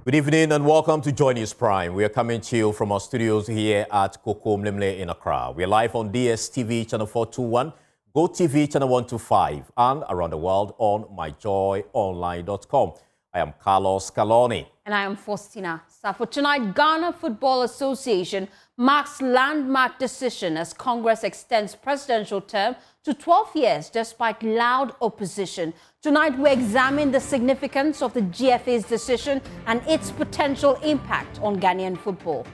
Good evening and welcome to JoyNews Prime. We are coming to you from our studios here at Koko Mlimle in Accra. We are live on Dstv channel 421, GoTV channel 125, and around the world on myjoyonline.com. I am Carlos Scaloni. And I am Faustina Assafuah. Tonight, Ghana Football Association marks landmark decision as Congress extends presidential term to 12 years despite loud opposition. Tonight, we examine the significance of the GFA's decision and its potential impact on Ghanaian football.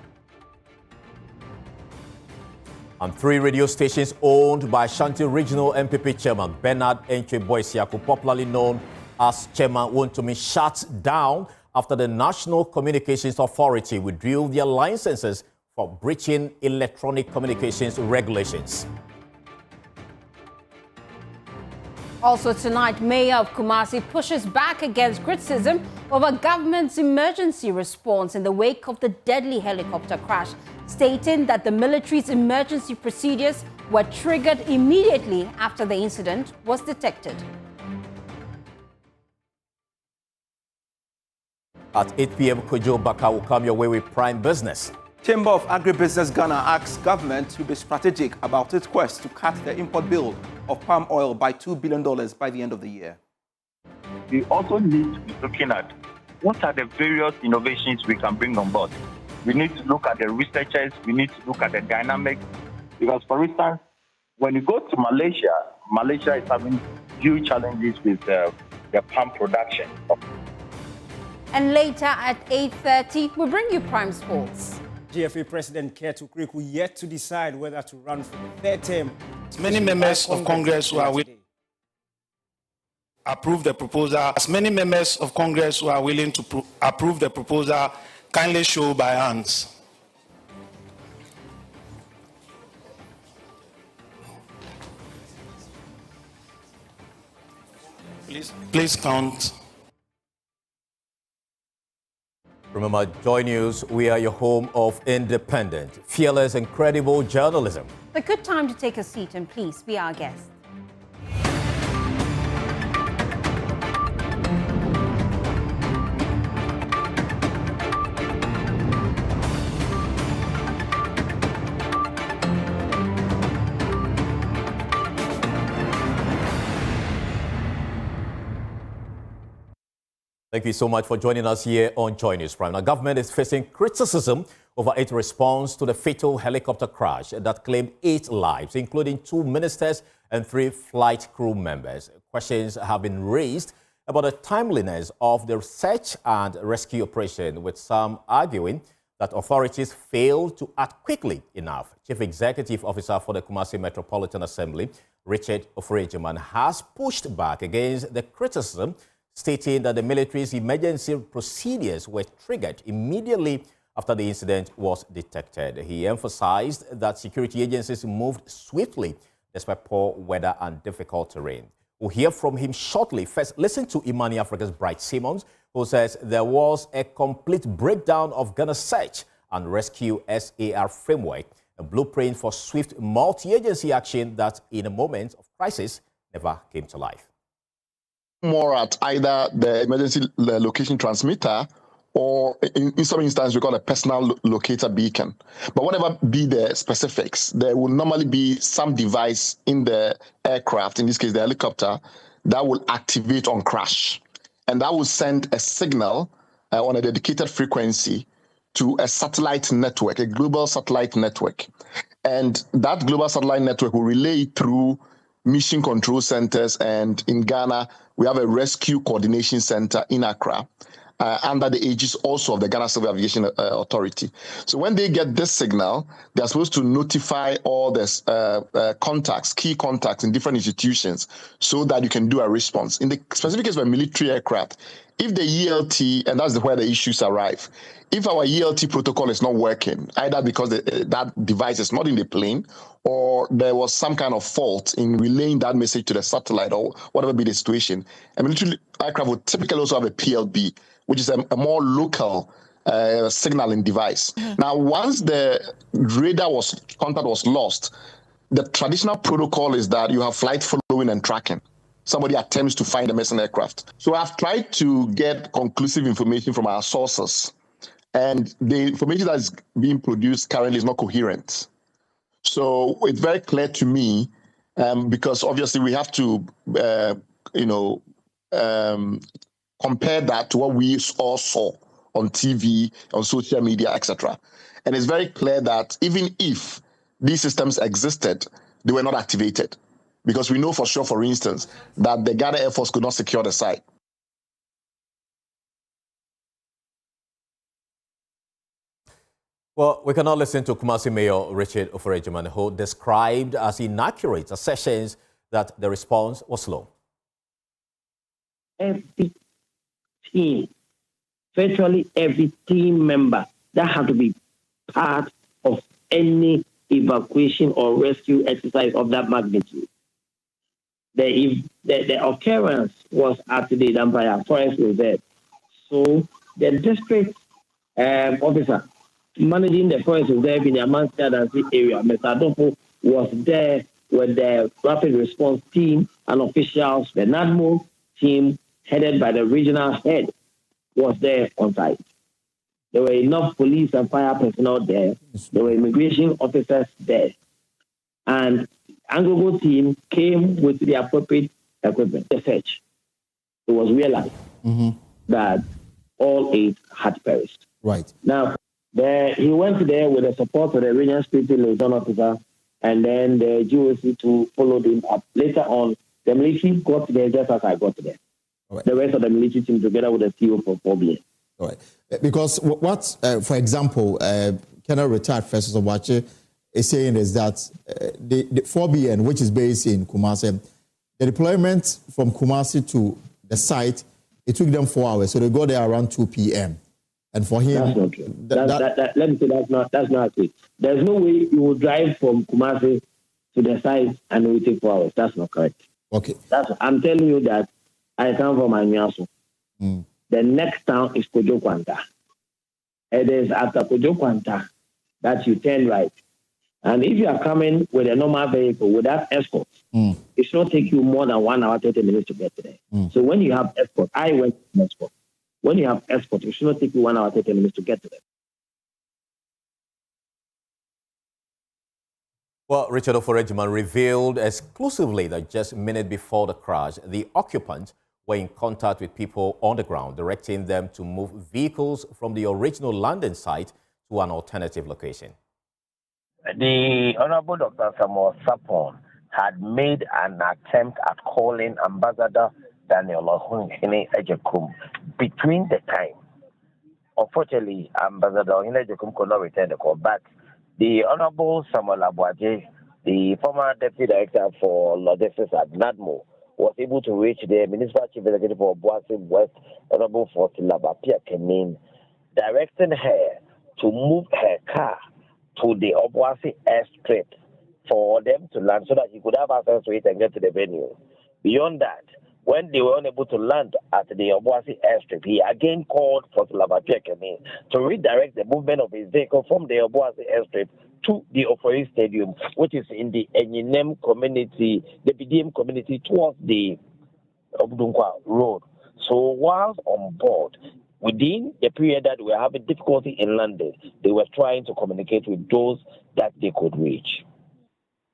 And 3 radio stations owned by Ashanti Regional MPP Chairman Bernard Entwe Boisiaku, popularly known as Chairman Wontumi, shut down after the National Communications Authority withdrew their licenses for breaching electronic communications regulations. Also tonight, Mayor of Kumasi pushes back against criticism over government's emergency response in the wake of the deadly helicopter crash, stating that the military's emergency procedures were triggered immediately after the incident was detected. At 8 p.m., Kojo Baka will come your way with Prime Business. Chamber of Agribusiness Ghana asks government to be strategic about its quest to cut the import bill of palm oil by $2 billion by the end of the year. We also need to be looking at what are the various innovations we can bring on board. We need to look at the researchers, we need to look at the dynamics, because for instance, when you go to Malaysia, Malaysia is having huge challenges with the palm production. And later at 8:30, we bring you Prime Sports. GFA President Ketu Kriku yet to decide whether to run for the third term. Many members of Congress who are willing to approve the proposal. As many members of Congress who are willing to approve the proposal, kindly show by hands. Please count. Remember, Joy News, we are your home of independent, fearless and credible journalism. A good time to take a seat and please be our guest. Thank you so much for joining us here on JoyNews Prime. Now, government is facing criticism over its response to the fatal helicopter crash that claimed 8 lives, including 2 ministers and 3 flight crew members. Questions have been raised about the timeliness of the search and rescue operation, with some arguing that authorities failed to act quickly enough. Chief Executive Officer for the Kumasi Metropolitan Assembly, Richard Ofrejiman, has pushed back against the criticism, stating that the military's emergency procedures were triggered immediately after the incident was detected. He emphasized that security agencies moved swiftly despite poor weather and difficult terrain. We'll hear from him shortly. First, listen to Imani Africa's Bright Simmons, who says there was a complete breakdown of Ghana's search and rescue SAR framework, a blueprint for swift multi-agency action that, in a moment of crisis, never came to life. More at either the emergency location transmitter or in some instances we call a personal locator beacon. But whatever be the specifics, there will normally be some device in the aircraft, in this case the helicopter, that will activate on crash. And that will send a signal on a dedicated frequency to a satellite network, a global satellite network. And that global satellite network will relay through mission control centers, and in Ghana, we have a rescue coordination center in Accra, under the aegis also of the Ghana Civil Aviation Authority. So when they get this signal, they're supposed to notify all the contacts, key contacts in different institutions, so that you can do a response. In the specific case of a military aircraft, if the ELT, and that's where the issues arrive, if our ELT protocol is not working, either because that device is not in the plane, or there was some kind of fault in relaying that message to the satellite, or whatever be the situation, a military aircraft would typically also have a PLB, which is a more local signaling device. Now, once the radar contact was lost, the traditional protocol is that you have flight following and tracking. somebody attempts to find a missing aircraft. So I've tried to get conclusive information from our sources, and the information that is being produced currently is not coherent. So it's very clear to me, because obviously we have to, compare that to what we all saw on TV, on social media, etc. And it's very clear that even if these systems existed, they were not activated. Because we know for sure, for instance, that the Ghana Air Force could not secure the site. Well, we cannot listen to Kumasi Mayor Richard Oforejiman, who described as inaccurate assertions that the response was slow. Every team, virtually every team member that had to be part of any evacuation or rescue exercise of that magnitude. The occurrence was at the Dampaya Forest Reserve. So the district officer managing the forest reserve in the Amansi area, Mr. Adolfo, was there with the rapid response team and officials. The NADMO team, headed by the regional head, was there on site. There were enough police and fire personnel there. There were immigration officers there. And Angogo team came with the appropriate equipment. The search, it was realized that all 8 had perished. Right. Now, he went there with the support of the regional security liaison officer and then the GOC to follow him up. Later on, the military got there just as I got there. Right. The rest of the military team together with the CEO for 4BN. All right. Because what, for example, Colonel Retired First Assafuah is saying is that the 4BN, which is based in Kumasi, the deployment from Kumasi to the site, it took them 4 hours. So they got there around 2 p.m. And for him, that's not true. Let me say that's not it. There's no way you will drive from Kumasi to the site and it will take 4 hours. That's not correct. Okay. I'm telling you that I come from Anyaso. The next town is Kojo Kwanta. It is after Kojo Kwanta that you turn right. And if you are coming with a normal vehicle without escort, it should not take you more than 1 hour, 30 minutes to get there. So when you have escort, I went with escort. When you have escort, it should not take you 1 hour, 30 minutes to get to them. Well, Richard Oforejiman revealed exclusively that just a minute before the crash, the occupants were in contact with people on the ground, directing them to move vehicles from the original landing site to an alternative location. The Honorable Dr. Samuel Sapon had made an attempt at calling Ambassador Daniel Ohene Ejekum between the time. Unfortunately, Ambassador Ohene Ejekum could not return the call, but the Honorable Samuel Abuaje, the former Deputy Director for Logistics at NADMO, was able to reach the Municipal Chief Executive of Boise West, Honorable Fortilaba Piakenin, directing her to move her car to the Obuasi airstrip for them to land so that he could have access to it and get to the venue. Beyond that, when they were unable to land at the Obuasi airstrip, he again called for Tulabapekene to redirect the movement of his vehicle from the Obuasi airstrip to the Ofori Stadium, which is in the Enyinem community, the BDM community, towards the Obudunkwa Road. So whilst on board, within the period that we were having difficulty in landing, they were trying to communicate with those that they could reach.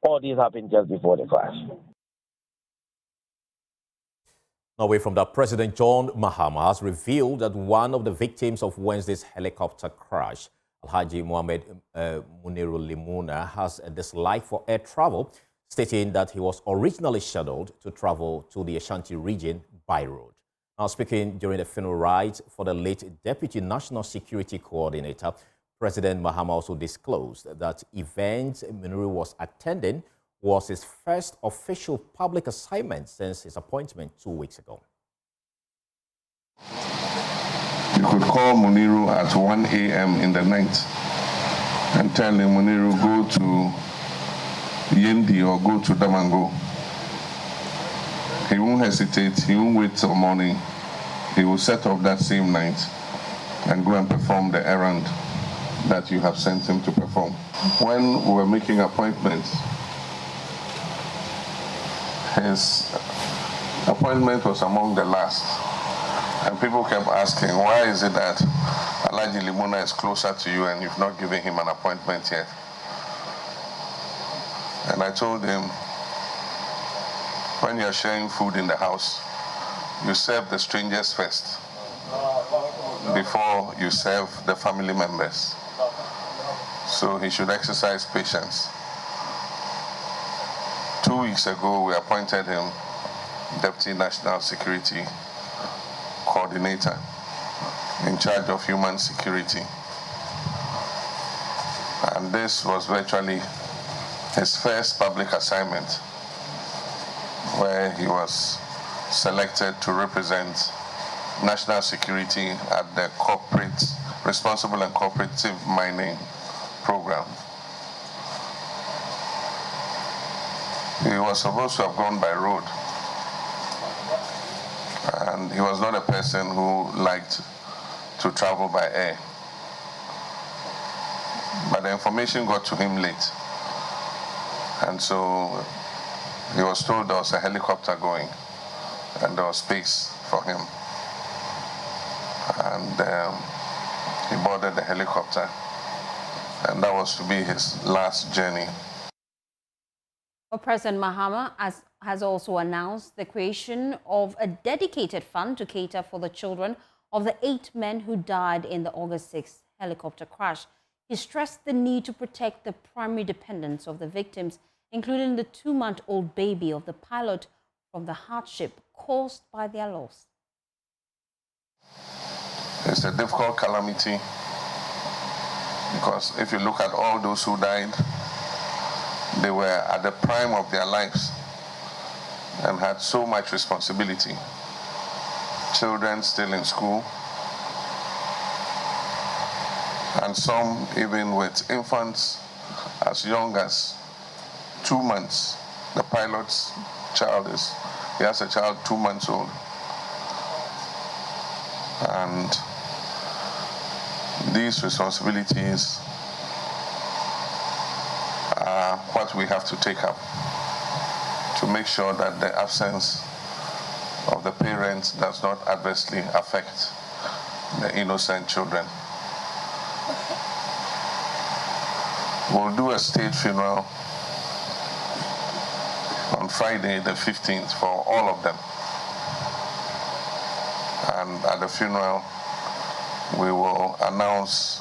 All this happened just before the crash. Away from that, President John Mahama has revealed that one of the victims of Wednesday's helicopter crash, Alhaji Mohamed Muniru Limuna, has a dislike for air travel, stating that he was originally scheduled to travel to the Ashanti region by road. Now, speaking during the funeral rites for the late Deputy National Security Coordinator, President Mahama also disclosed that event Muniru was attending was his first official public assignment since his appointment 2 weeks ago. You could call Muniru at 1 a.m. in the night and tell him, Muniru, go to Yendi or go to Damango. He won't hesitate, he won't wait till morning. He will set off that same night and go and perform the errand that you have sent him to perform. When we were making appointments, his appointment was among the last. And people kept asking, why is it that Alhaji Limona is closer to you and you've not given him an appointment yet? And I told him, when you're sharing food in the house, you serve the strangers first before you serve the family members. So he should exercise patience. 2 weeks ago, we appointed him Deputy National Security Coordinator in charge of human security. And this was virtually his first public assignment, where he was selected to represent national security at the corporate, responsible and cooperative mining program. He was supposed to have gone by road, and he was not a person who liked to travel by air. But the information got to him late, and so he was told there was a helicopter going and there was space for him. And he boarded the helicopter, and that was to be his last journey. Well, President Mahama has also announced the creation of a dedicated fund to cater for the children of the 8 men who died in the August 6th helicopter crash. He stressed the need to protect the primary dependents of the victims, including the 2-month-old baby of the pilot, from the hardship caused by their loss. It's a difficult calamity, because if you look at all those who died, they were at the prime of their lives and had so much responsibility. Children still in school, and some even with infants as young as 2 months. The pilot's child he has a child 2 months old. And these responsibilities are what we have to take up to make sure that the absence of the parents does not adversely affect the innocent children. We'll do a state funeral on Friday the 15th for all of them. And at the funeral, we will announce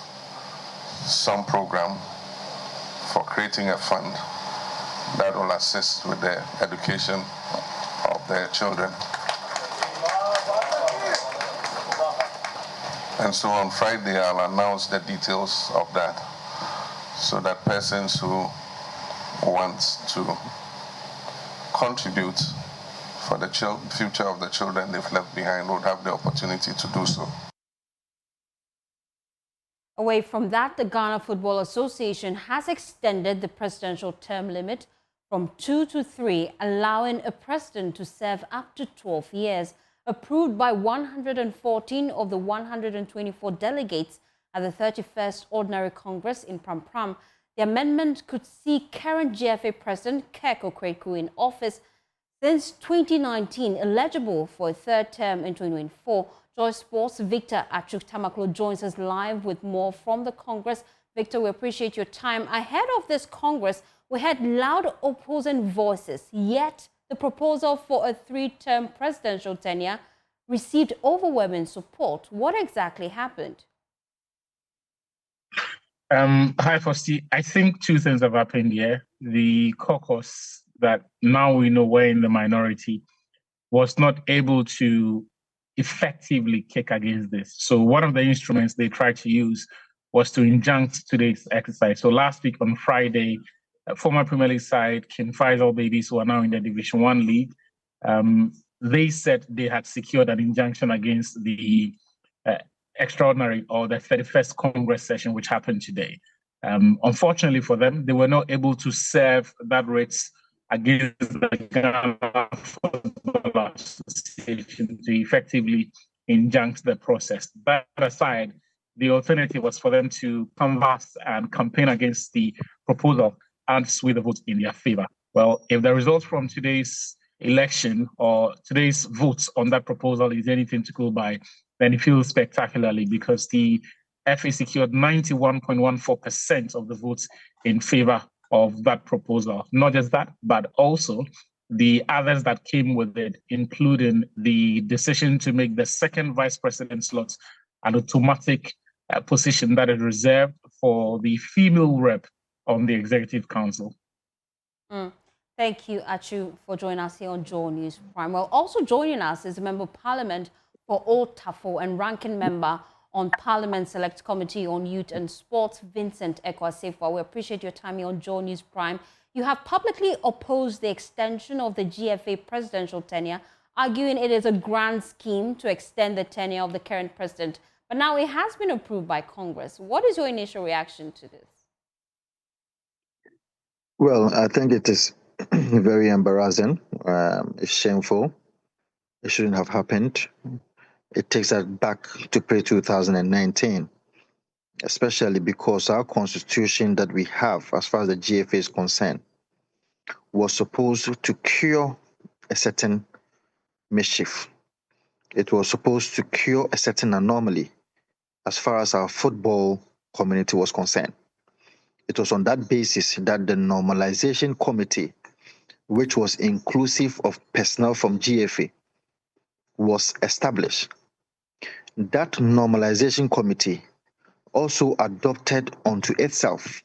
some program for creating a fund that will assist with the education of their children. And so on Friday, I'll announce the details of that, so that persons who want to contribute for the future of the children they've left behind would have the opportunity to do so. Away from that, the Ghana Football Association has extended the presidential term limit from 2 to 3, allowing a president to serve up to 12 years. Approved by 114 of the 124 delegates at the 31st Ordinary Congress in Pram, the amendment could see current GFA President Keko Kweku in office since 2019, eligible for a 3rd term in 2024. Joy Sports' Victor Achuk Tamaklo joins us live with more from the Congress. Victor, we appreciate your time. Ahead of this Congress, we had loud opposing voices, yet the proposal for a 3-term presidential tenure received overwhelming support. What exactly happened? Hi, Fosti. I think 2 things have happened here. The caucus, that now we know we're in the minority, was not able to effectively kick against this. So one of the instruments they tried to use was to injunct today's exercise. So last week on Friday, former Premier League side, King Faisal Babies, who are now in the Division 1 league, they said they had secured an injunction against the extraordinary, or the 31st Congress session, which happened today. Unfortunately for them, they were not able to serve that writ against the Ghana Football Association to effectively injunct the process. That aside, the alternative was for them to canvass and campaign against the proposal and sway the vote in their favor. Well, if the results from today's election or today's votes on that proposal is anything to go by, then it feels spectacularly because the FA secured 91.14% of the votes in favor of that proposal. Not just that, but also the others that came with it, including the decision to make the second vice president slot an automatic position that is reserved for the female rep on the Executive Council. Thank you, Achu, for joining us here on JoyNews Prime. Well, also joining us is a Member of Parliament for Old Tafo and Ranking Member on Parliament Select Committee on Youth and Sports, Vincent Assafuah. We appreciate your time here on JoyNews Prime. You have publicly opposed the extension of the GFA presidential tenure, arguing it is a grand scheme to extend the tenure of the current president. But now it has been approved by Congress. What is your initial reaction to this? Well, I think it is very embarrassing. It's shameful. It shouldn't have happened. It takes us back to pre-2019, especially because our constitution that we have, as far as the GFA is concerned, was supposed to cure a certain mischief. It was supposed to cure a certain anomaly as far as our football community was concerned. It was on that basis that the normalization committee, which was inclusive of personnel from GFA, was established. That normalization committee also adopted onto itself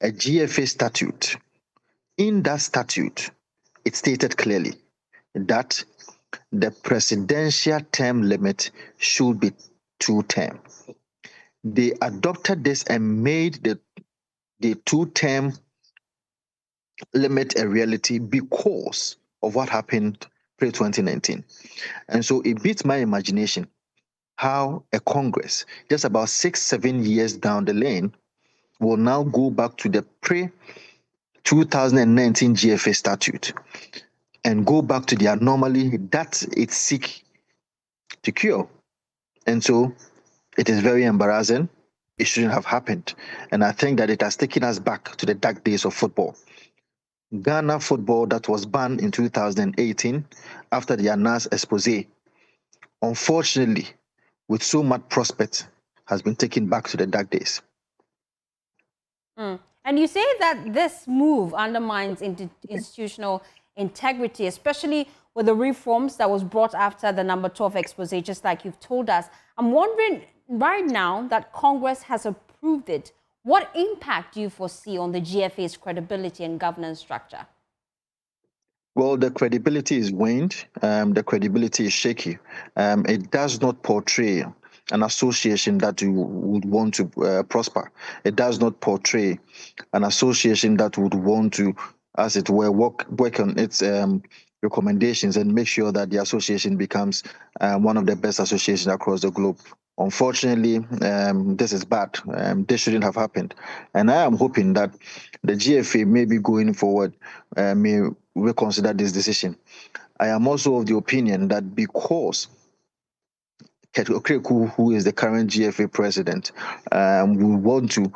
a GFA statute. In that statute, it stated clearly that the presidential term limit should be 2 terms. They adopted this and made the 2-term limit a reality because of what happened pre-2019. And so it beats my imagination how a Congress, just about 6-7 years down the lane, will now go back to the pre-2019 GFA statute and go back to the anomaly that it seeks to cure. And so it is very embarrassing. It shouldn't have happened. And I think that it has taken us back to the dark days of football. Ghana football that was banned in 2018 after the Anas expose, unfortunately, with so much prospect, has been taken back to the dark days. And you say that this move undermines institutional integrity, especially with the reforms that was brought after the number 12 expose, just like you've told us. I'm wondering, right now that Congress has approved it, what impact do you foresee on the GFA's credibility and governance structure? Well, the credibility is waned. The credibility is shaky. It does not portray an association that you would want to prosper. It does not portray an association that would want to, as it were, work on its recommendations and make sure that the association becomes one of the best associations across the globe. Unfortunately, this is bad. This shouldn't have happened. And I am hoping that the GFA, maybe going forward, may reconsider this decision. I am also of the opinion that because Keto Okreku, who is the current GFA president, will want to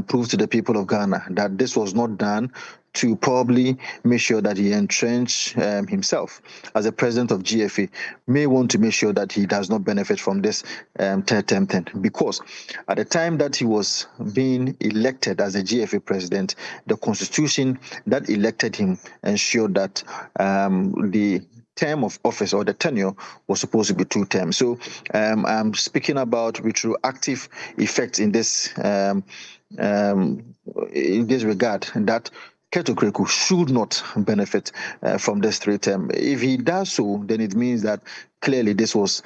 prove to the people of Ghana that this was not done to probably make sure that he entrench himself as a president of GFA, may want to make sure that he does not benefit from this third term thing. Because at the time that he was being elected as a GFA president, the constitution that elected him ensured that the term of office or the tenure was supposed to be 2 terms. So I'm speaking about retroactive effects in this regard, that Keto Okreku should not benefit from this 3 term. If he does so, then it means that clearly this was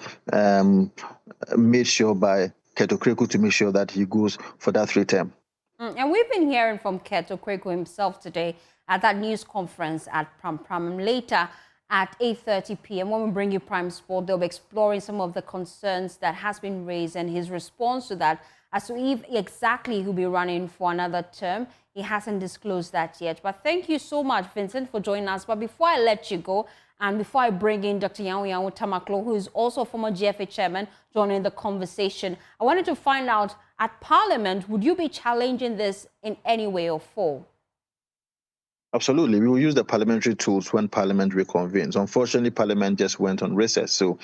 made sure by Keto Okreku to make sure that he goes for that 3 term. And we've been hearing from Keto Okreku himself today at that news conference at Pram. Later at 8:30 p.m. when we bring you Prime Sport, they'll be exploring some of the concerns that has been raised and his response to that as to if exactly he'll be running for another term. He hasn't disclosed that yet. But thank you so much, Vincent, for joining us. But before I let you go, and before I bring in Dr. Yanwu Tamaklo, who is also a former GFA chairman, joining the conversation, I wanted to find out, at Parliament, would you be challenging this in any way or form? Absolutely. We will use the parliamentary tools when Parliament reconvenes. Unfortunately, Parliament just went on recess. So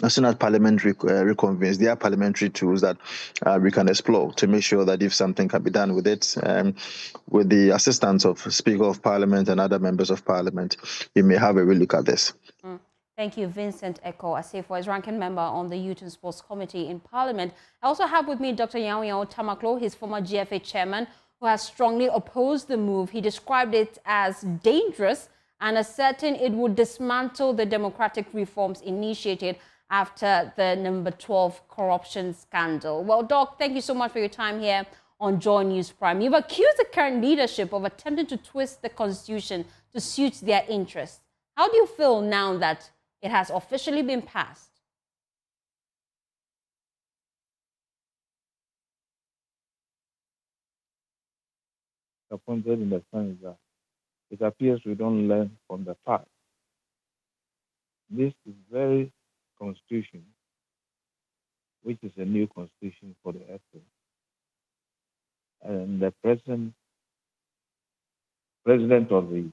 as soon as Parliament reconvenes, there are parliamentary tools that we can explore to make sure that if something can be done with it, with the assistance of Speaker of Parliament and other members of Parliament, we may have a relook at this. Thank you, Vincent Eko Assafuah, is ranking member on the Youth and Sports Committee in Parliament. I also have with me Dr. Yaw Tamaklo, his former GFA chairman, who has strongly opposed the move. He described it as dangerous and asserting it would dismantle the democratic reforms initiated after the number 12 corruption scandal. Well, Doc, thank you so much for your time here on JoyNews Prime. You've accused the current leadership of attempting to twist the constitution to suit their interests. How do you feel now that it has officially been passed? Disappointed in the sense that it appears we don't learn from the past. This is very constitution, which is a new constitution for the FA. And the president of the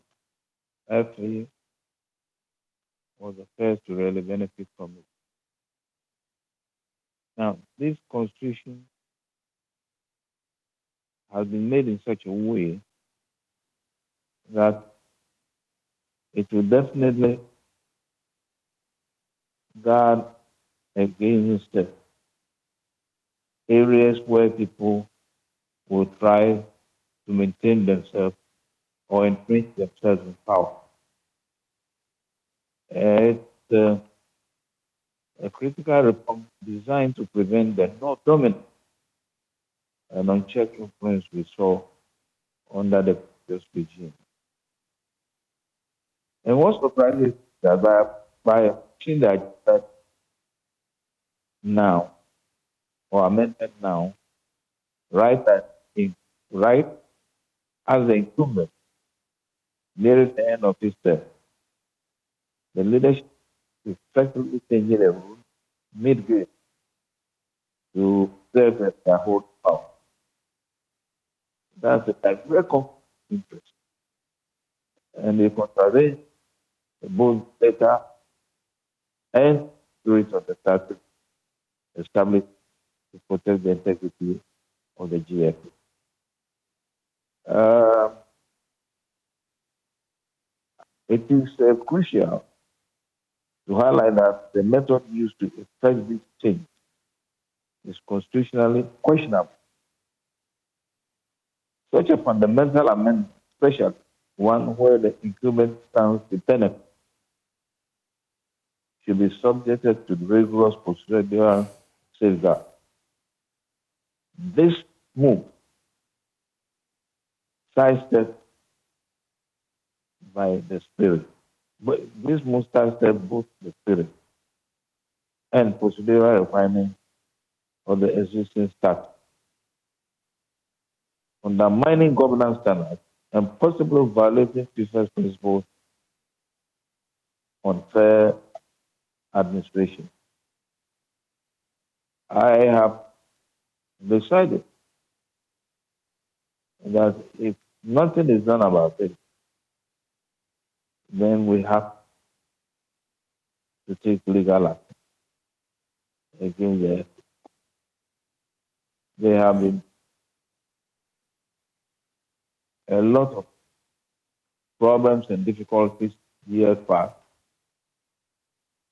FA was the first to really benefit from it. Now, this constitution has been made in such a way that it will definitely guard against the areas where people will try to maintain themselves or entrench themselves in power. It's a critical reform designed to prevent the dominant and unchecked influence we saw under the previous regime. And what surprises is that by pushing that now, or amendment now, right as the incumbent nearest the end of his term, the leadership is effectively changing the rules mid-game to serve as their whole power. That's a direct conflict of interest. And they contradict both data and spirit of the statute established to protect the integrity of the GFA. It is crucial to highlight that the method used to effect this change is constitutionally questionable. Such a fundamental amendment, especially one where the incumbent stands to benefit, should be subjected to rigorous procedural safeguards. This move, sidestepped by the spirit, but this move sidesteps both the spirit and procedural requirements of the existing statute, undermining governance standards and possibly violating people's principles on fair administration. I have decided that if nothing is done about it, then we have to take legal action against them. There have been a lot of problems and difficulties years past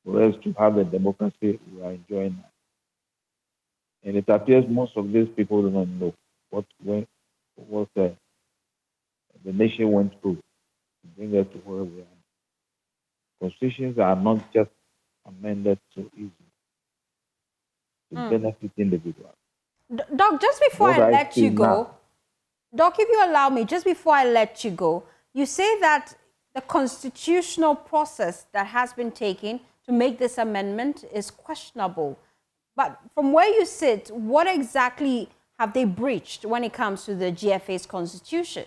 for us to have the democracy we are enjoying now. And it appears most of these people do not know what the nation went through to bring us to where we are. Constitutions are not just amended so easily to benefit individuals. Doc, just before I let you go, Doc, if you allow me, just before I let you go, you say that the constitutional process that has been taken to make this amendment is questionable. But from where you sit, what exactly have they breached when it comes to the GFA's constitution?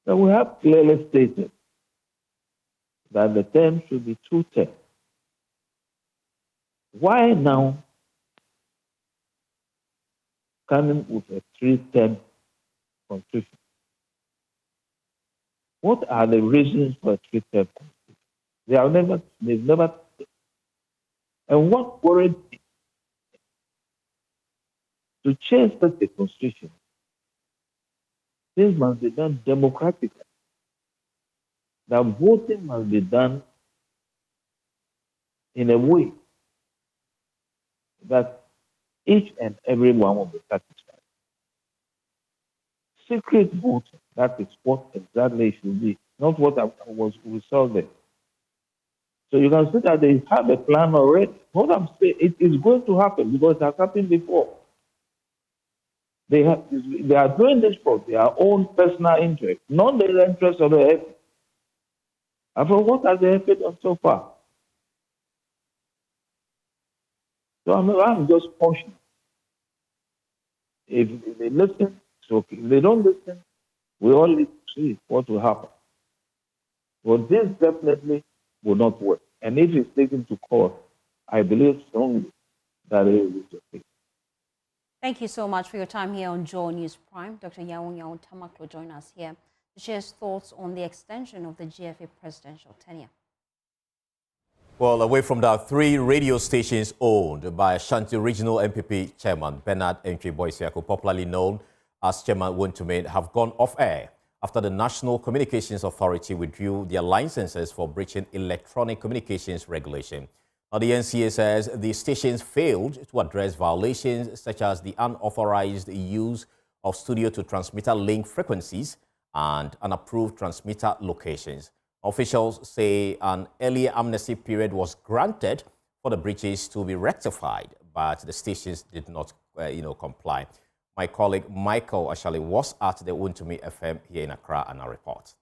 So we have clearly stated that the term should be 2 terms. Why now coming with a 3-term constitution? What are the reasons for a three-tier constitution? They've never. And what worried me, to change such a constitution, things must be done democratically. That voting must be done in a way that each and every one will be satisfied. Secret voting, that is what exactly it should be, not what we saw there. So you can see that they have a plan already. What I'm saying, it is going to happen because it has happened before. They are doing this for their own personal interest, not the interest of the effort. And for what has the effort done so far? So I'm just pushing. If they listen, it's okay. If they don't listen, we all need to see what will happen. But this definitely will not work. And if it's taken to court, I believe strongly that it will be okay. Thank you so much for your time here on JoyNews Prime. Dr. Yawun Tamak will join us here to share his thoughts on the extension of the GFA presidential tenure. Well, away from that, 3 radio stations owned by Ashanti Regional MPP Chairman Bernard Entry Boisiako, popularly known as Chairman Wontumi, have gone off air after the National Communications Authority withdrew their licenses for breaching electronic communications regulation. Now, the NCA says the stations failed to address violations such as the unauthorized use of studio-to-transmitter link frequencies and unapproved transmitter locations. Officials say an earlier amnesty period was granted for the breaches to be rectified, but the stations did not, comply. My colleague Michael Ashali was at the Wontumi FM here in Accra and a report.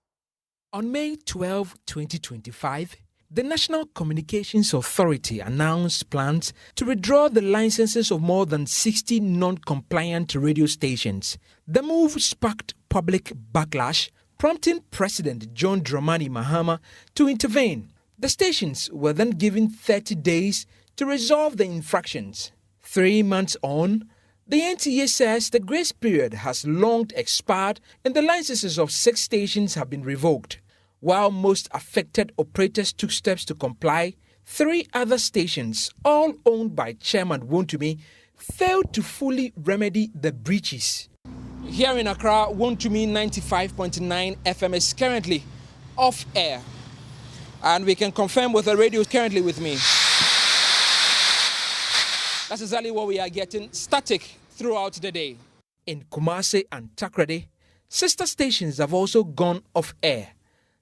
On May 12, 2025, the National Communications Authority announced plans to withdraw the licenses of more than 60 non-compliant radio stations. The move sparked public backlash, prompting President John Dramani Mahama to intervene. The stations were then given 30 days to resolve the infractions. 3 months on, the NTA says the grace period has long expired and the licenses of 6 stations have been revoked. While most affected operators took steps to comply, 3 other stations, all owned by Chairman Wontumi, failed to fully remedy the breaches. Here in Accra, Wontumi 95.9 FM is currently off air. And we can confirm with the radio currently with me. That's exactly what we are getting, static throughout the day. In Kumasi and Takrady, sister stations have also gone off air.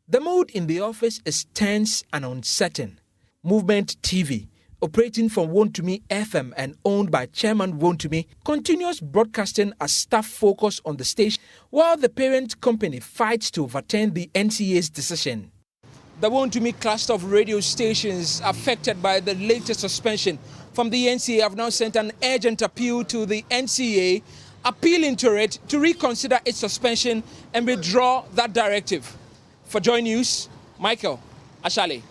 The mood in the office is tense and uncertain. Movement TV, operating from Wontumi FM and owned by Chairman Wontumi, continues broadcasting as staff focus on the station while the parent company fights to overturn the NCA's decision. The Wontumi cluster of radio stations affected by the latest suspension from the NCA have now sent an urgent appeal to the NCA, appealing to it to reconsider its suspension and withdraw that directive. For JoyNews, Michael Ashali.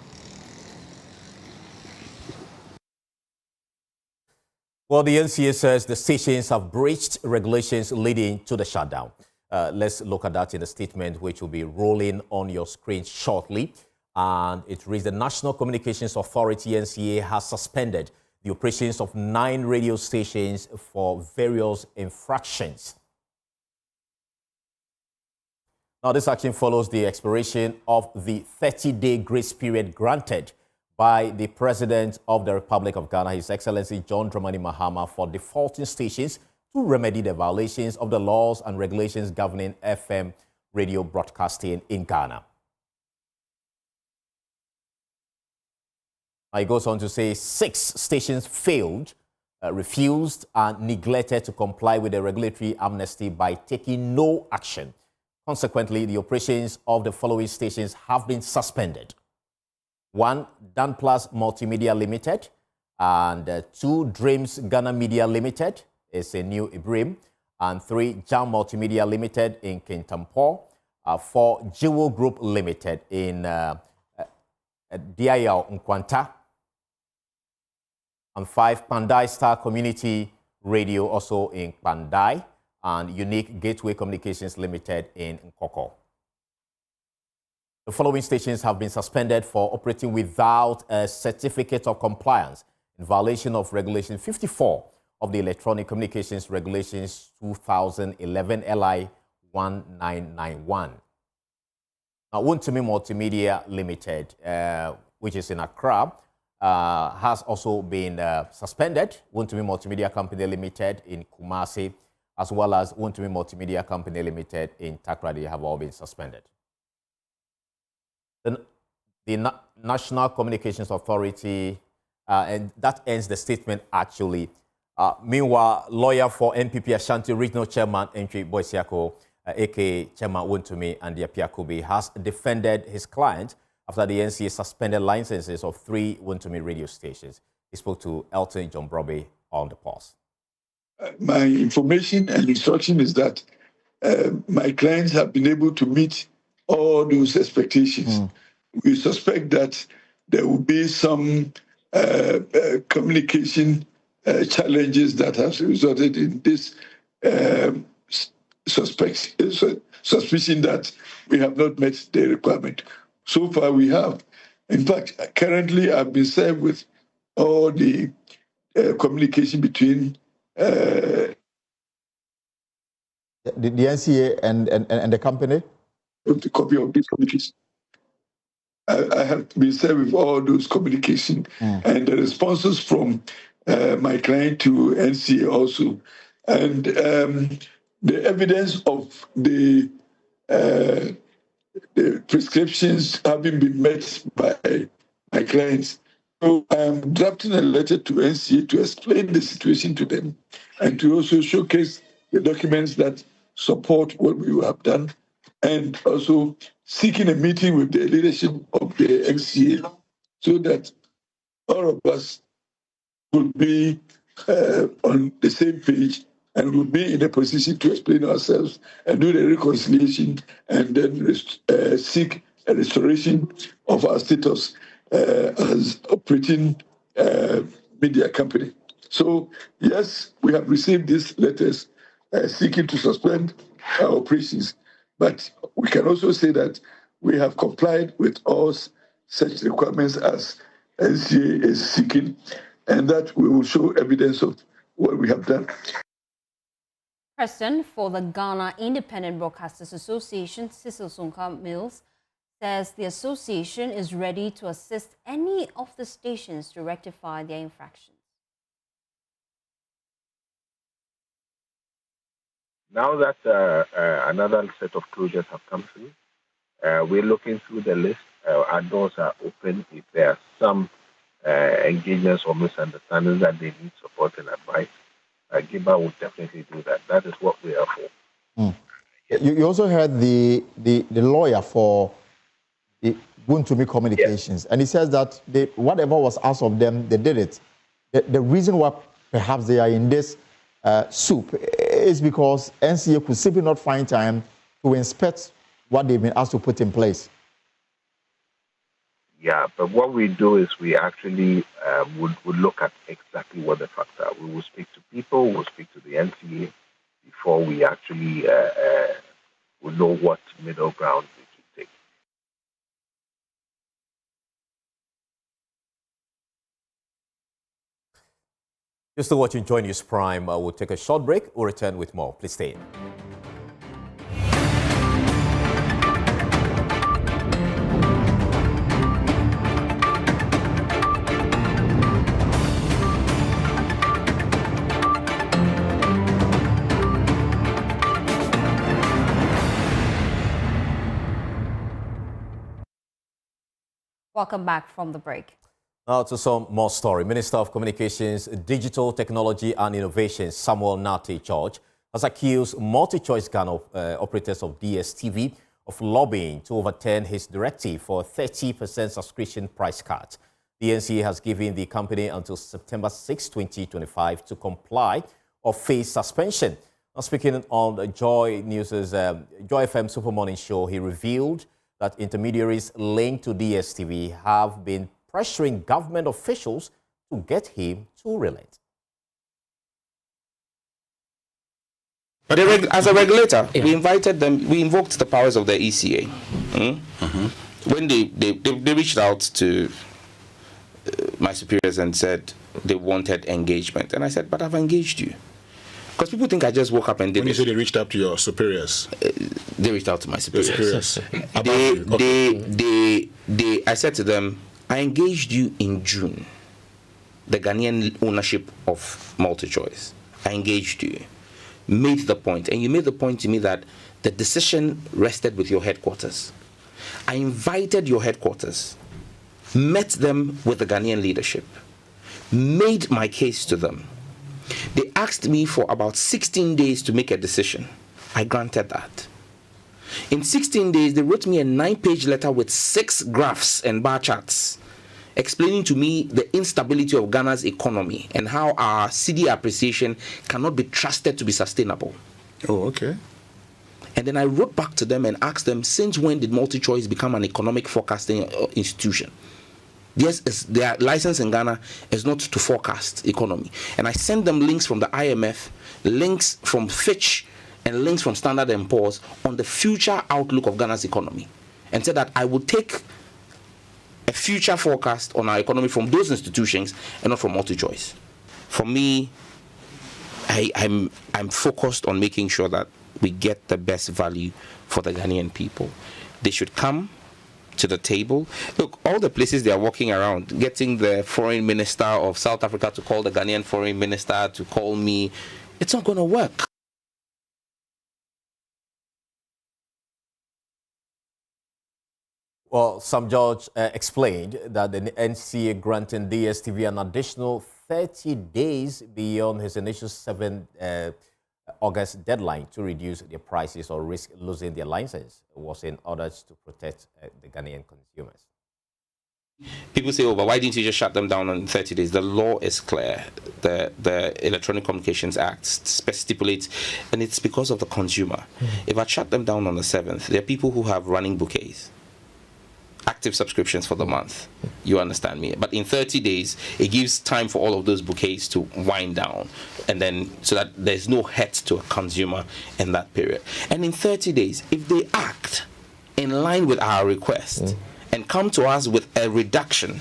Well, the NCA says the stations have breached regulations leading to the shutdown. Let's look at that in the statement, which will be rolling on your screen shortly. And it reads, the National Communications Authority, NCA, has suspended the operations of 9 radio stations for various infractions. Now, this action follows the expiration of the 30-day grace period granted by the President of the Republic of Ghana, His Excellency John Dramani Mahama, for defaulting stations to remedy the violations of the laws and regulations governing FM radio broadcasting in Ghana. Now, he goes on to say 6 stations failed, refused, and neglected to comply with the regulatory amnesty by taking no action. Consequently, the operations of the following stations have been suspended. 1, Dan Plus Multimedia Limited, and 2, Dreams Ghana Media Limited, is a new Ibrahim, and 3, Jam Multimedia Limited in Kintampo, 4, Jewel Group Limited in Diayao Nkwanta, and 5, Pandai Star Community Radio, also in Pandai, and Unique Gateway Communications Limited in Nkoko. The following stations have been suspended for operating without a certificate of compliance in violation of Regulation 54 of the Electronic Communications Regulations 2011 LI 1991. Now, Wontumi Multimedia Limited, which is in Accra, has also been suspended. Wontumi Multimedia Company Limited in Kumasi, as well as Wontumi Multimedia Company Limited in Takrady, have all been suspended. The National Communications Authority, and that ends the statement actually. Meanwhile, lawyer for NPP Ashanti Regional Chairman Entry Boysiako, aka Chairman Wontumi and Yapiakubi, has defended his client after the NCA suspended licenses of 3 Wontumi radio stations. He spoke to Elton John Brobe on the pause. My information and instruction is that my clients have been able to meet all those expectations. We suspect that there will be some communication challenges that have resulted in this suspicion that we have not met the requirement. So far we have. In fact, currently I've been served with all the communication between the NCA and the company? The copy of these communications. I have been served with all those communication and the responses from my client to NCA also. And the evidence of the prescriptions having been met by my clients. So I'm drafting a letter to NCA to explain the situation to them and to also showcase the documents that support what we have done, and also seeking a meeting with the leadership of the NCA so that all of us will be on the same page and will be in a position to explain ourselves and do the reconciliation and then seek a restoration of our status as operating media company. So, yes, we have received these letters seeking to suspend our operations, but we can also say that we have complied with all such requirements as NCA is seeking, and that we will show evidence of what we have done. President for the Ghana Independent Broadcasters Association, Cecil Sonka Mills, says the association is ready to assist any of the stations to rectify their infractions. Now that another set of closures have come through, we're looking through the list. Our doors are open. If there are some engagements or misunderstandings that they need support and advice, Giba will definitely do that. That is what we are for. You also heard the lawyer for the Wontumi Communications, and he says that whatever was asked of them, they did it. The reason why perhaps they are in this soup is because NCA could simply not find time to inspect what they've been asked to put in place. Yeah, but what we do is we actually would look at exactly what the facts are. We will speak to people, we'll speak to the NCA before we actually will know what middle ground we should take. You're still watching JoyNews Prime. We'll take a short break. We'll return with more. Please stay in. Welcome back from the break. Now to some more story. Minister of Communications, Digital Technology and Innovation, Samuel Nate George, has accused MultiChoice Ghana operators of Dstv of lobbying to overturn his directive for a 30% subscription price cut. The NCA has given the company until September 6, 2025 to comply or face suspension. Now, speaking on the Joy News' Joy FM Super Morning Show, he revealed that intermediaries linked to Dstv have been pressuring government officials to get him to relent. But as a regulator, we invited them, we invoked the powers of the ECA. when they reached out to my superiors and said they wanted engagement, and I said, but I've engaged you. Because people think I just woke up and did it. When you say they reached out to your superiors? They reached out to my superiors. I said to them, I engaged you in June. The Ghanaian ownership of MultiChoice. I engaged you. Made the point. And you made the point to me that the decision rested with your headquarters. I invited your headquarters, met them with the Ghanaian leadership, made my case to them. They asked me for about 16 days to make a decision. I granted that. In 16 days, they wrote me a 9-page letter with 6 graphs and bar charts explaining to me the instability of Ghana's economy and how our cedi appreciation cannot be trusted to be sustainable. Oh, okay. And then I wrote back to them and asked them, since when did MultiChoice become an economic forecasting institution? Yes, their license in Ghana is not to forecast economy. And I sent them links from the IMF, links from Fitch, and links from Standard & Poor's on the future outlook of Ghana's economy. And said that I would take a future forecast on our economy from those institutions and not from MultiChoice. For me, I'm focused on making sure that we get the best value for the Ghanaian people. They should come to the table. Look, all the places they are walking around, getting the foreign minister of South Africa to call the Ghanaian foreign minister to call me, it's not going to work. Well, some judge explained that the NCA granting Dstv an additional 30 days beyond his initial 7 August deadline to reduce their prices or risk losing their license was in order to protect the Ghanaian consumers. People say, oh, but why didn't you just shut them down in 30 days? The law is clear. The Electronic Communications Act stipulates, and it's because of the consumer. If I shut them down on the 7th, there are people who have running bouquets, active subscriptions for the month. You understand me? But in 30 days, it gives time for all of those bouquets to wind down, and then so that there's no hurt to a consumer in that period. And in 30 days, if they act in line with our request and come to us with a reduction,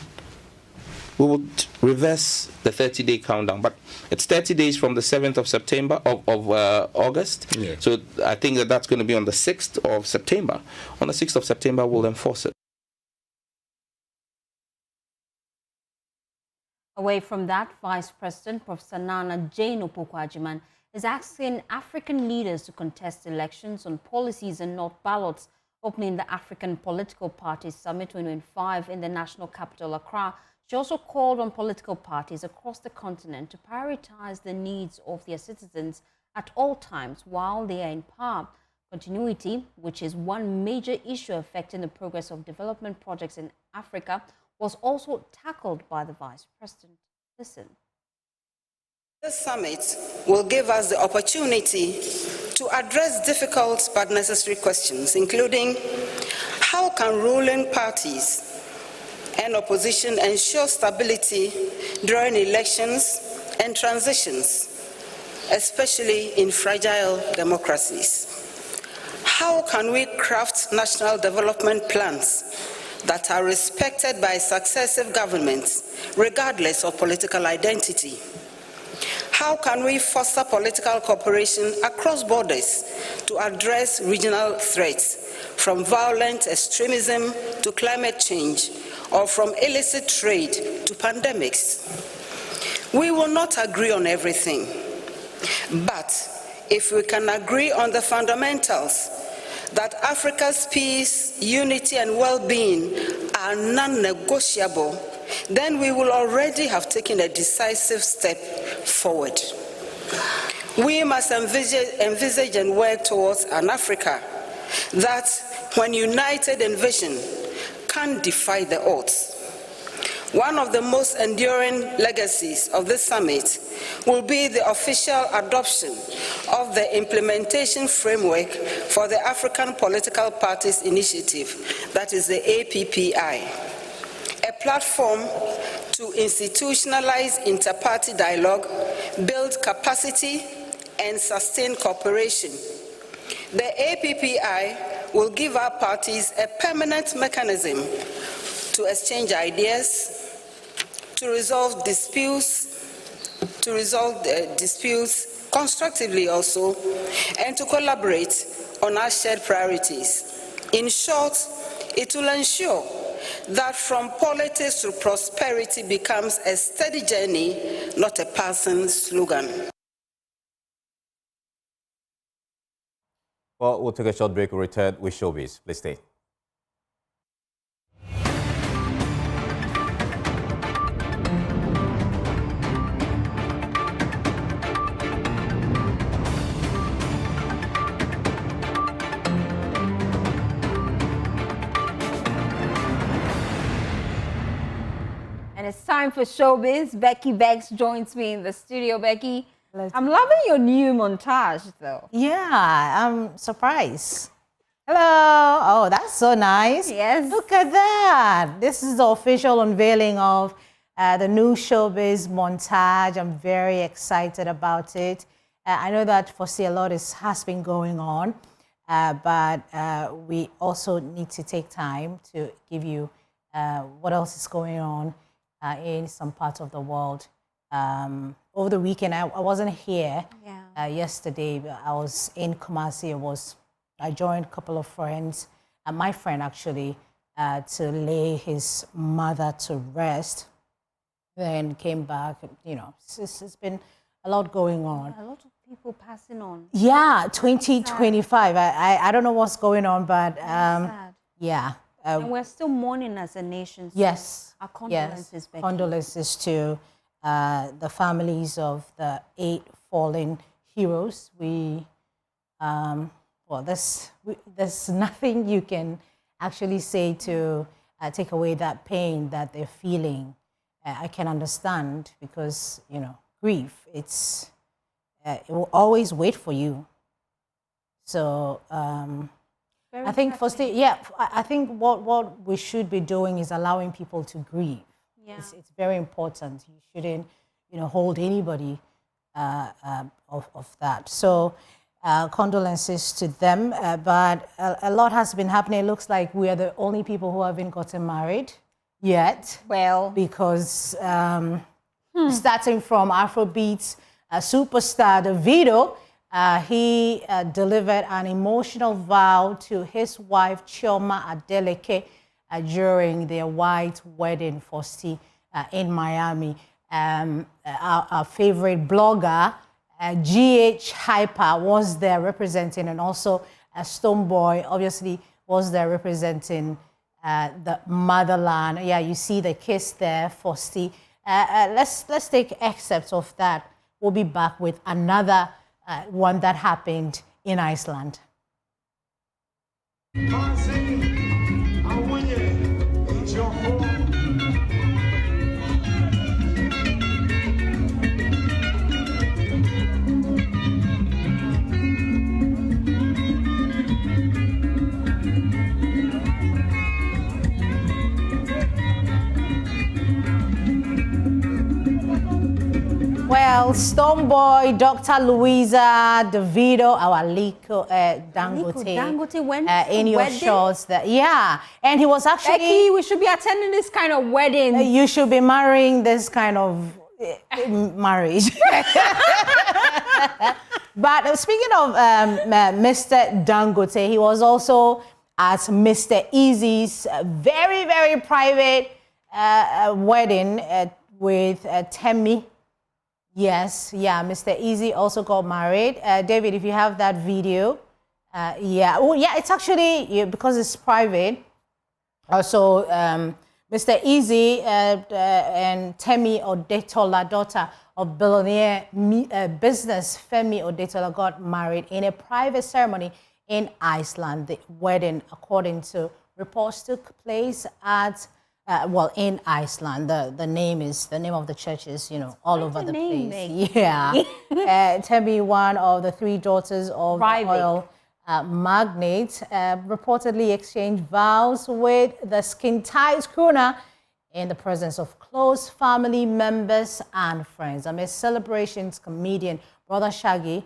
we would reverse the 30-day countdown. But it's 30 days from the 7th of September of August. Yeah. So I think that's going to be on the 6th of September. On the 6th of September, we'll enforce it. Away from that, Vice President Professor Nana Jane Opoku-Agyeman is asking African leaders to contest elections on policies and not ballots, opening the African Political Parties Summit 2025 in the national capital, Accra. She also called on political parties across the continent to prioritize the needs of their citizens at all times while they are in power. Continuity, which is one major issue affecting the progress of development projects in Africa, was also tackled by the Vice President. Listen. This summit will give us the opportunity to address difficult but necessary questions, including how can ruling parties and opposition ensure stability during elections and transitions, especially in fragile democracies? How can we craft national development plans that are respected by successive governments, regardless of political identity? How can we foster political cooperation across borders to address regional threats, from violent extremism to climate change, or from illicit trade to pandemics? We will not agree on everything, but if we can agree on the fundamentals that Africa's peace, unity, and well-being are non-negotiable, then we will already have taken a decisive step forward. We must envisage and work towards an Africa that, when united in vision, can defy the odds. One of the most enduring legacies of this summit will be the official adoption of the implementation framework for the African Political Parties Initiative, that is the APPI, a platform to institutionalize inter-party dialogue, build capacity, and sustain cooperation. The APPI will give our parties a permanent mechanism to exchange ideas, to resolve disputes constructively also, and to collaborate on our shared priorities. In short, it will ensure that from politics to prosperity becomes a steady journey, not a passing slogan. Well, we'll take a short break. We'll return with Showbiz. Please stay. And it's time for Showbiz. Becky Bex joins me in the studio. Becky, I'm loving your new montage, though. Yeah, I'm surprised. Hello. Oh, that's so nice. Yes. Look at that. This is the official unveiling of the new Showbiz montage. I'm very excited about it. I know that for a lot has been going on, but we also need to take time to give you what else is going on in some parts of the world. Over the weekend, I wasn't here yesterday, but I was in Kumasi. I joined a couple of friends, my friend actually, to lay his mother to rest. Then came back. You know, it's been a lot going on. A lot of people passing on. Yeah, 2025. I don't know what's going on, but yeah. And we're still mourning as a nation. So yes. Our condolences, yes. Becky. Condolences to the families of the 8 fallen heroes. Well, there's nothing you can actually say to take away that pain that they're feeling. I can understand because, you know, grief, it will always wait for you. So I think I think what we should be doing is allowing people to grieve. Yeah. It's very important. You shouldn't, you know, hold anybody of that. So condolences to them. But a lot has been happening. It looks like we are the only people who haven't gotten married yet. Well, because starting from Afrobeats superstar Davido, he delivered an emotional vow to his wife Chioma Adeleke during their white wedding Fosti in Miami. Our favorite blogger, GH Hyper, was there representing, and also Stonebwoy obviously was there representing the motherland. Yeah, you see the kiss there, Fosti. Let's take excerpts of that. We'll be back with another one that happened in Iceland. Well, Stonebwoy, Dr. Louisa, Davido, our Aliko Dangote went in your shots. Yeah, and he was actually... Becky, we should be attending this kind of wedding. You should be marrying this kind of marriage. But speaking of Mr. Dangote, he was also at Mr. Easy's very, very private wedding with Temi. Yes, yeah, Mr. Easy also got married. David, if you have that video, yeah. Oh, yeah, it's actually, because it's private. Also, Mr. Easy and Temi Odetola, daughter of billionaire business Femi Odetola, got married in a private ceremony in Iceland. The wedding, according to reports, took place at well, in Iceland. The name of the church is, you know, all over the place. Yeah. Temi, one of the 3 daughters of the oil magnate, reportedly exchanged vows with the skin-tight crooner in the presence of close family members and friends. Amid celebrations, comedian Brother Shaggy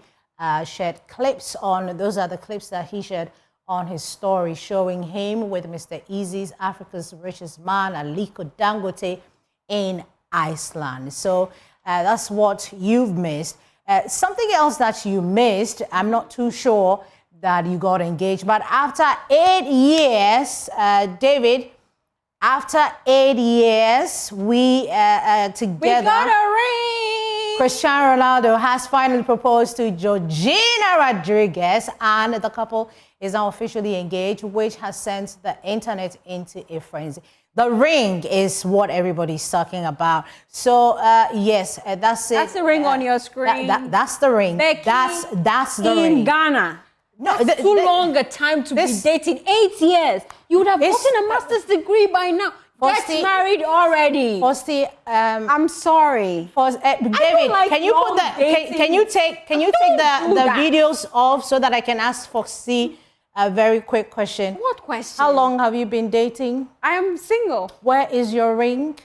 shared clips on, those are the clips that he shared on his story, showing him with Mr. Easy's Africa's richest man, Aliko Dangote, in Iceland. So that's what you've missed. Something else that you missed, I'm not too sure that you got engaged, but after 8 years, David, after 8 years, we together. We got a ring! Cristiano Ronaldo has finally proposed to Georgina Rodriguez, and the couple is now officially engaged, which has sent the internet into a frenzy. The ring is what everybody's talking about. So, yes, that's it. That's the ring on your screen. That's the ring. Becky, that's the ring. in Ghana. No, that's too long a time to be dating. 8 years. You would have gotten a master's degree by now. Get married already. I'm sorry. David, like can you put the can you take the videos off so that I can ask Foxy a very quick question? What question? How long have you been dating? I am single. Where is your ring?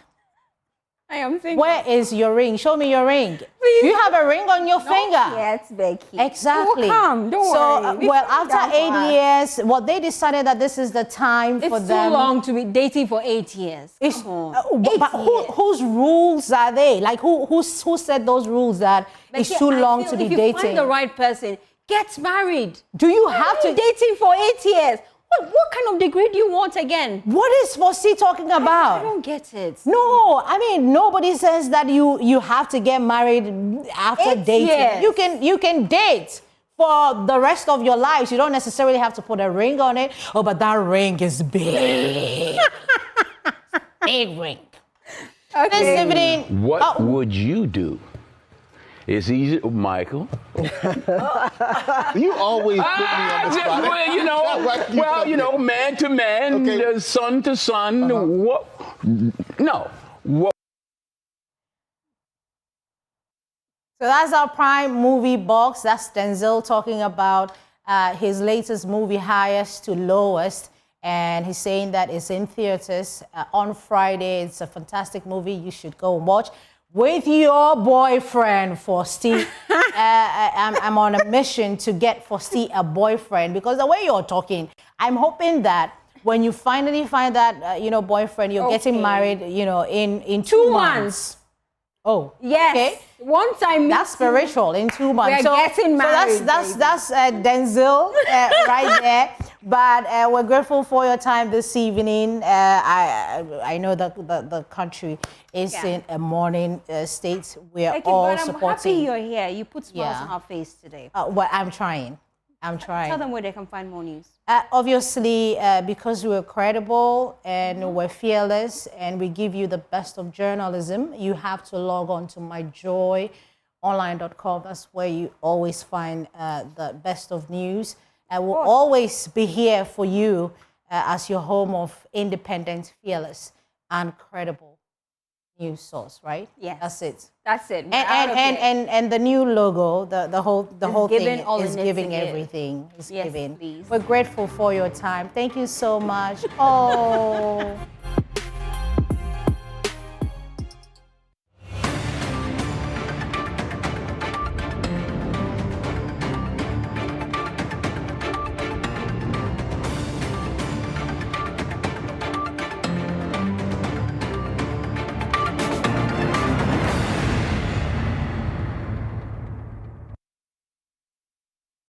I am single. Where is your ring? Show me your ring. Please. Do you have a ring on your finger? Yes, Becky. Exactly. It will come. Don't worry. Well, after 8 years, they decided that this is the time for them. It's too long to be dating for 8 years. But whose rules are they? Like, who set those rules that it's too long to be dating? If you find the right person, get married. Do you have to dating for 8 years? What kind of degree do you want again? What is Fossey talking about? I don't get it. No, I mean, nobody says that you have to get married after dating. Years. You can date for the rest of your lives. You don't necessarily have to put a ring on it. Oh, but that ring is big. Big ring. Okay. This evening, what would you do? It's easy, Michael. You always put me on the spot. Well, man to man, son to son. What? No. What? So that's our Prime movie box. That's Denzel talking about his latest movie, Highest to Lowest. And he's saying that it's in theaters on Friday. It's a fantastic movie. You should go and watch. With your boyfriend, Fosti. I'm on a mission to get Fosti a boyfriend, because the way you're talking, I'm hoping that when you finally find that, boyfriend, you're getting married, in 2 months. Oh, yes. Okay. Once I meet that's spiritual in 2 months. We're getting married. So that's Denzel right there. But we're grateful for your time this evening. I know that the country is in a mourning state. We're all supporting. I'm happy you're here. You put smiles on our face today. Well, I'm trying. Tell them where they can find more news. Obviously, because we're credible and we're fearless and we give you the best of journalism, you have to log on to myjoyonline.com. That's where you always find the best of news. We'll always be here for you as your home of independent, fearless, and credible news source, right? Yes. That's it. That's it. And the new logo, the whole thing is giving everything. It's giving. Please. We're grateful for your time. Thank you so much. Oh.